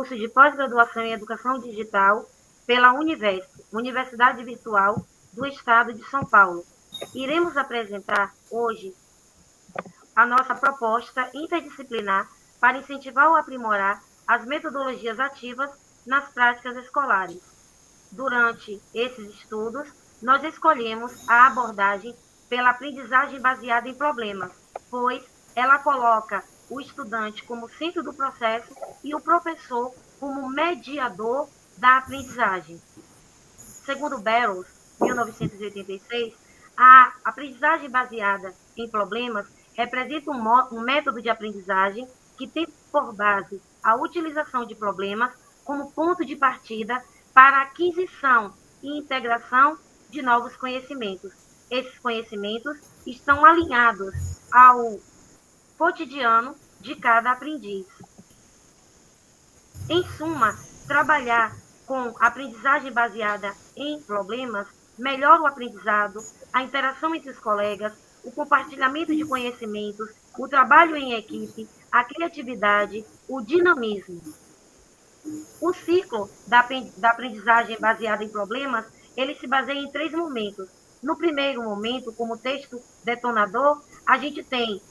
curso de pós-graduação em Educação Digital pela Universidade Virtual do Estado de São Paulo. Iremos apresentar hoje a nossa proposta interdisciplinar para incentivar ou aprimorar as metodologias ativas nas práticas escolares. Durante esses estudos, nós escolhemos a abordagem pela aprendizagem baseada em problemas, pois ela coloca o estudante como centro do processo e o professor como mediador da aprendizagem. Segundo Barrows, 1986, a aprendizagem baseada em problemas representa um método de aprendizagem que tem por base a utilização de problemas como ponto de partida para a aquisição e integração de novos conhecimentos. Esses conhecimentos estão alinhados ao cotidiano de cada aprendiz. Em suma, trabalhar com aprendizagem baseada em problemas melhora o aprendizado, a interação entre os colegas, o compartilhamento de conhecimentos, o trabalho em equipe, a criatividade, o dinamismo. O ciclo da aprendizagem baseada em problemas, ele se baseia em 3 momentos. No primeiro momento, como texto detonador, a gente tem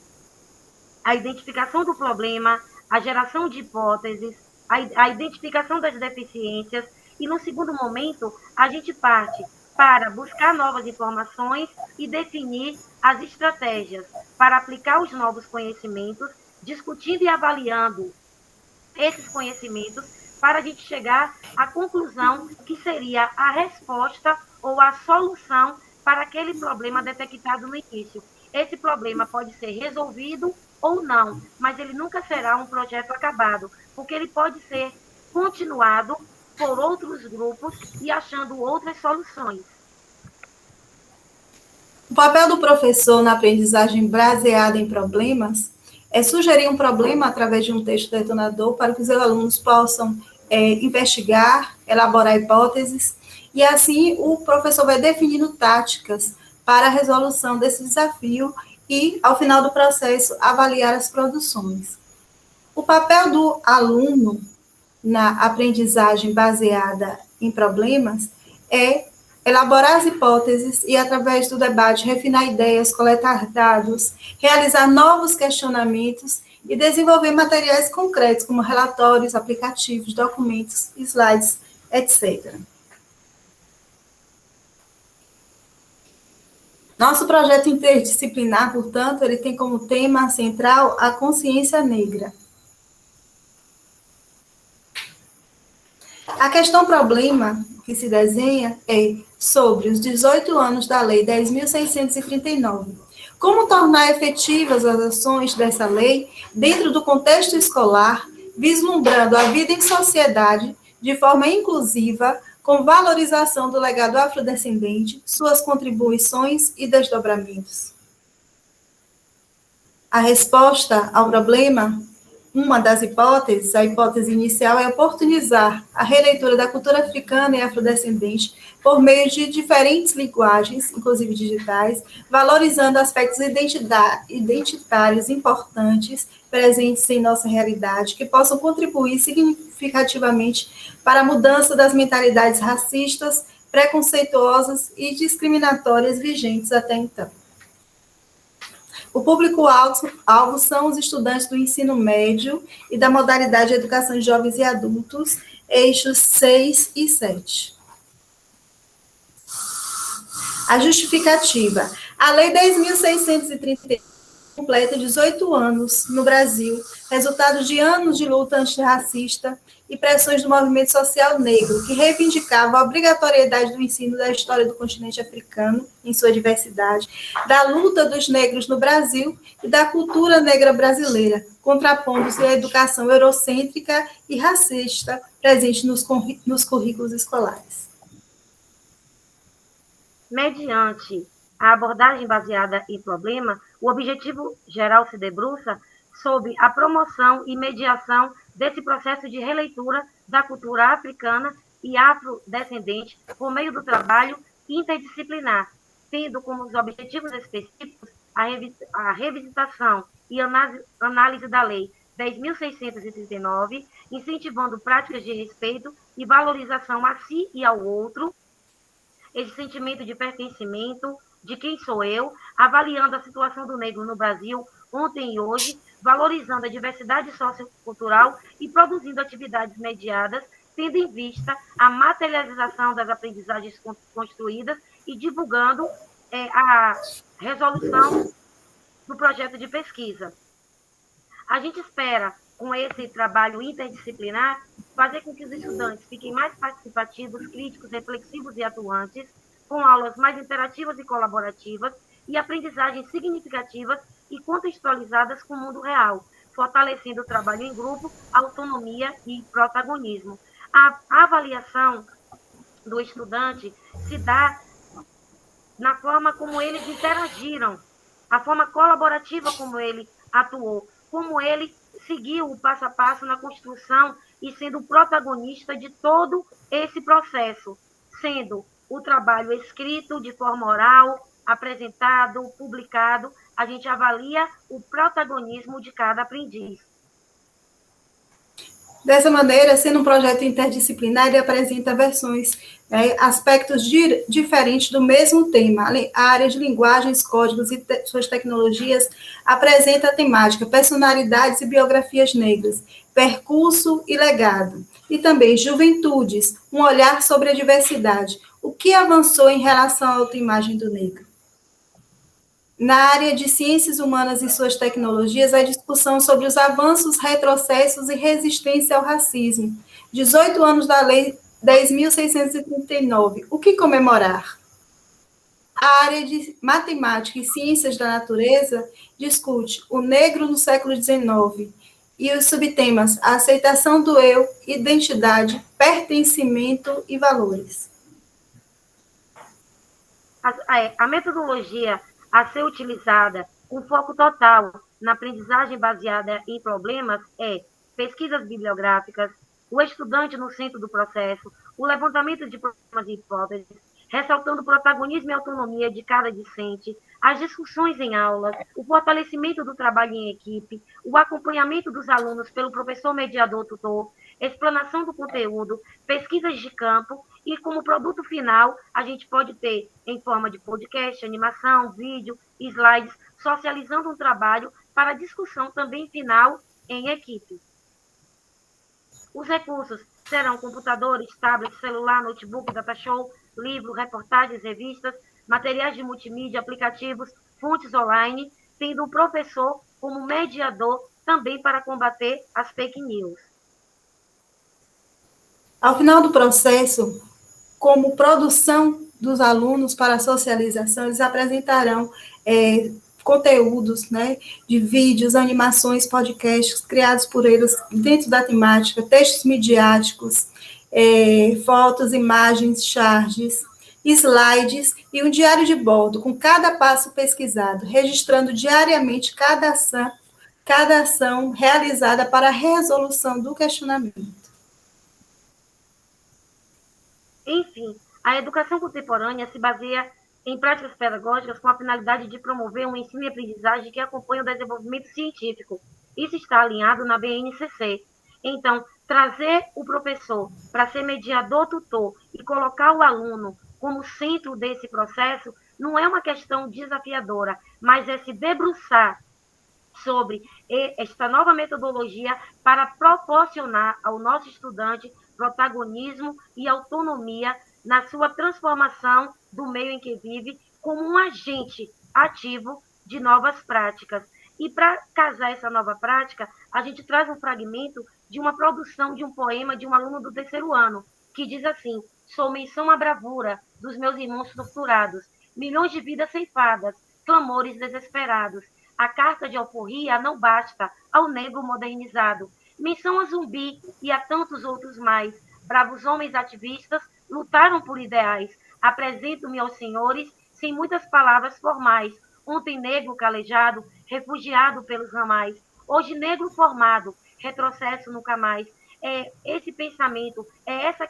a identificação do problema, a geração de hipóteses, a identificação das deficiências, e no segundo momento, a gente parte para buscar novas informações e definir as estratégias para aplicar os novos conhecimentos, discutindo e avaliando esses conhecimentos para a gente chegar à conclusão que seria a resposta ou a solução para aquele problema detectado no início. Esse problema pode ser resolvido ou não, mas ele nunca será um projeto acabado, porque ele pode ser continuado por outros grupos e achando outras soluções. O papel do professor na aprendizagem baseada em problemas é sugerir um problema através de um texto detonador para que os alunos possam investigar, elaborar hipóteses, e assim o professor vai definindo táticas para a resolução desse desafio e, ao final do processo, avaliar as produções. O papel do aluno na aprendizagem baseada em problemas é elaborar as hipóteses e, através do debate, refinar ideias, coletar dados, realizar novos questionamentos e desenvolver materiais concretos, como relatórios, aplicativos, documentos, slides, etc. Nosso projeto interdisciplinar, portanto, ele tem como tema central a consciência negra. A questão problema que se desenha é sobre os 18 anos da Lei 10.639. Como tornar efetivas as ações dessa lei dentro do contexto escolar, vislumbrando a vida em sociedade de forma inclusiva, com valorização do legado afrodescendente, suas contribuições e desdobramentos. A resposta ao problema, uma das hipóteses, a hipótese inicial, é oportunizar a releitura da cultura africana e afrodescendente por meio de diferentes linguagens, inclusive digitais, valorizando aspectos identitários importantes presentes em nossa realidade, que possam contribuir significativamente para a mudança das mentalidades racistas, preconceituosas e discriminatórias vigentes até então. O público-alvo são os estudantes do ensino médio e da modalidade de educação de jovens e adultos, eixos 6 e 7. A justificativa. A Lei 10.630 completa 18 anos no Brasil, resultado de anos de luta antirracista e pressões do movimento social negro, que reivindicava a obrigatoriedade do ensino da história do continente africano, em sua diversidade, da luta dos negros no Brasil e da cultura negra brasileira, contrapondo-se à educação eurocêntrica e racista presente nos currículos escolares. Mediante a abordagem baseada em problema, o objetivo geral se debruça sobre a promoção e mediação desse processo de releitura da cultura africana e afrodescendente por meio do trabalho interdisciplinar, tendo como os objetivos específicos a revisitação e análise da Lei 10.639, incentivando práticas de respeito e valorização a si e ao outro, esse sentimento de pertencimento, de quem sou eu, avaliando a situação do negro no Brasil ontem e hoje, valorizando a diversidade sociocultural e produzindo atividades mediadas, tendo em vista a materialização das aprendizagens construídas e divulgando a resolução do projeto de pesquisa. A gente espera, com esse trabalho interdisciplinar, fazer com que os estudantes fiquem mais participativos, críticos, reflexivos e atuantes, com aulas mais interativas e colaborativas e aprendizagens significativas e contextualizadas com o mundo real, fortalecendo o trabalho em grupo, autonomia e protagonismo. A avaliação do estudante se dá na forma como eles interagiram, a forma colaborativa como ele atuou, como ele seguiu o passo a passo na construção e sendo o protagonista de todo esse processo, sendo o trabalho escrito de forma oral, apresentado, publicado, a gente avalia o protagonismo de cada aprendiz. Dessa maneira, sendo um projeto interdisciplinar, ele apresenta versões, aspectos diferentes do mesmo tema. A área de linguagens, códigos e suas tecnologias apresenta a temática personalidades e biografias negras, percurso e legado. E também juventudes, um olhar sobre a diversidade. O que avançou em relação à autoimagem do negro? Na área de ciências humanas e suas tecnologias, a discussão sobre os avanços, retrocessos e resistência ao racismo. 18 anos da Lei 10.639. O que comemorar? A área de matemática e ciências da natureza discute o negro no século XIX e os subtemas a aceitação do eu, identidade, pertencimento e valores. A metodologia a ser utilizada com foco total na aprendizagem baseada em problemas é pesquisas bibliográficas, o estudante no centro do processo, o levantamento de problemas e hipóteses, ressaltando o protagonismo e autonomia de cada discente, as discussões em aulas, o fortalecimento do trabalho em equipe, o acompanhamento dos alunos pelo professor mediador tutor, explanação do conteúdo, pesquisas de campo e como produto final a gente pode ter em forma de podcast, animação, vídeo, slides, socializando um trabalho para discussão também final em equipe. Os recursos serão computadores, tablets, celular, notebook, data show, livro, reportagens, revistas, materiais de multimídia, aplicativos, fontes online, tendo o professor como mediador também para combater as fake news. Ao final do processo, como produção dos alunos para a socialização, eles apresentarão conteúdos, né, de vídeos, animações, podcasts criados por eles dentro da temática, textos midiáticos, fotos, imagens, charges, slides e um diário de bordo com cada passo pesquisado, registrando diariamente cada ação realizada para a resolução do questionamento. Enfim, a educação contemporânea se baseia em práticas pedagógicas com a finalidade de promover um ensino e aprendizagem que acompanhe o desenvolvimento científico. Isso está alinhado na BNCC. Então, trazer o professor para ser mediador tutor e colocar o aluno como centro desse processo não é uma questão desafiadora, mas é se debruçar sobre esta nova metodologia para proporcionar ao nosso estudante protagonismo e autonomia na sua transformação do meio em que vive como um agente ativo de novas práticas. E para casar essa nova prática, a gente traz um fragmento de uma produção de um poema de um aluno do 3º ano, que diz assim: sou menção à bravura dos meus irmãos torturados, milhões de vidas ceifadas, clamores desesperados. A carta de alforria não basta ao negro modernizado. Menção a Zumbi e a tantos outros mais. Bravos homens ativistas lutaram por ideais. Apresento-me aos senhores sem muitas palavras formais. Ontem negro calejado, refugiado pelos ramais. Hoje negro formado, retrocesso nunca mais. É esse pensamento, é essa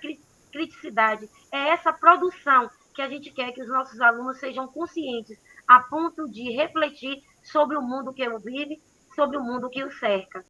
criticidade, é essa produção que a gente quer que os nossos alunos sejam conscientes a ponto de refletir sobre o mundo que ele vive, sobre o mundo que o cerca.